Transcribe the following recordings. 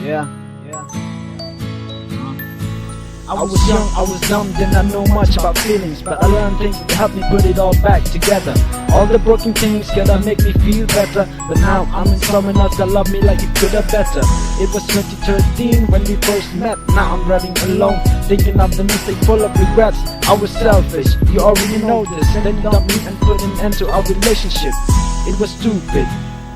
Yeah. I was young, I was dumb, did not know much about feelings, but I learned things that helped me put it all back together. All the broken things gotta make me feel better, but now I'm in someone else that love me like it could have better. It was 2013 when we first met, now I'm running alone, thinking of the mistake full of regrets. I was selfish, you already know this, and then you dumped me and put an end to our relationship. It was stupid,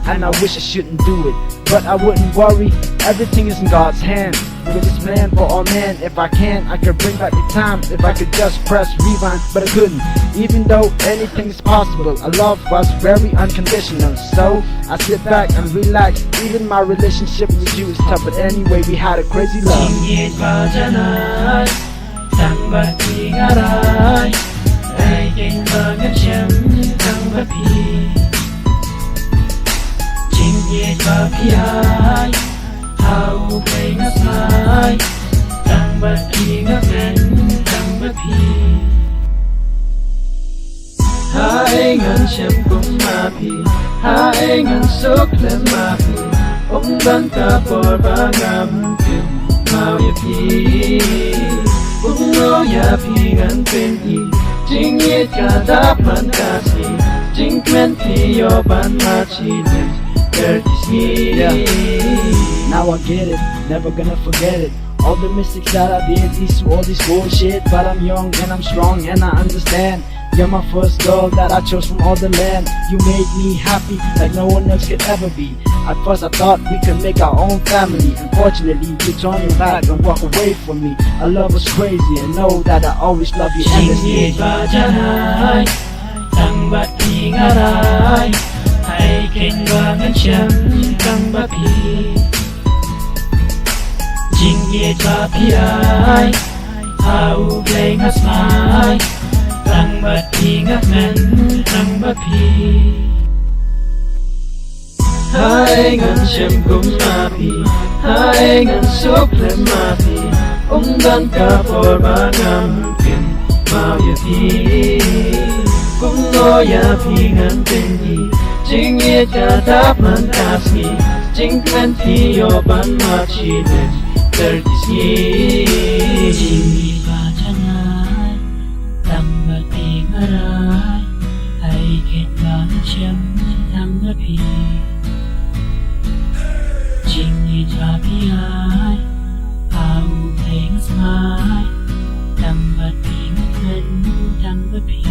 and I wish I shouldn't do it, but I wouldn't worry, everything is in God's hand. With His plan for all men, if I can, I could bring back the time. If I could just press rewind, but I couldn't. Even though anything is possible, our love was very unconditional. So I sit back and relax. Even my relationship with you is tough, but anyway, we had a crazy love. Hau play ngất mãi, tăng bật khi ngất ngần, tăng bật khi hai ngàn chém cũng mà phi, hai ngàn sốc lên mà phi, ông đang cả bờ và ngắm kim mau ya phi, cũng ngó ya phi ngàn bên đi, chính nhiệt cả đáp man cả si, chính men phi yo ban ma chi lên. Yeah. Now I get it, never gonna forget it. All the mistakes that I did, all this bullshit. But I'm young and I'm strong and I understand. You're my first girl that I chose from all the land. You made me happy like no one else could ever be. At first I thought we could make our own family. Unfortunately, you turned your back and walked away from me. Our love was crazy and know that I always love you endlessly. Hãy kênh và ngân chấm tăng bát phi Chính nhiệt và phi ai Hau play ngất mãi Tăng bát phi ngất ngân tăng bát phi Hai ngân chấm cũng mà phi Hai ngân sốc lên mà phi Ông đang cả phổ ba ngắm kinh Mau ya phi Cũng ngó ya phi ngân tên đi Chính nhiệt cả đáp man cả si Chính men phi yo ban ma chi lên Ter disney Chính nhiệt và chân ai Tăng bật phi ngã rai Hãy kết và chấm tăng bật phi Chính nhiệt và phi ai Hau play ngất mãi Tăng bật phi ngất ngân tăng bật phi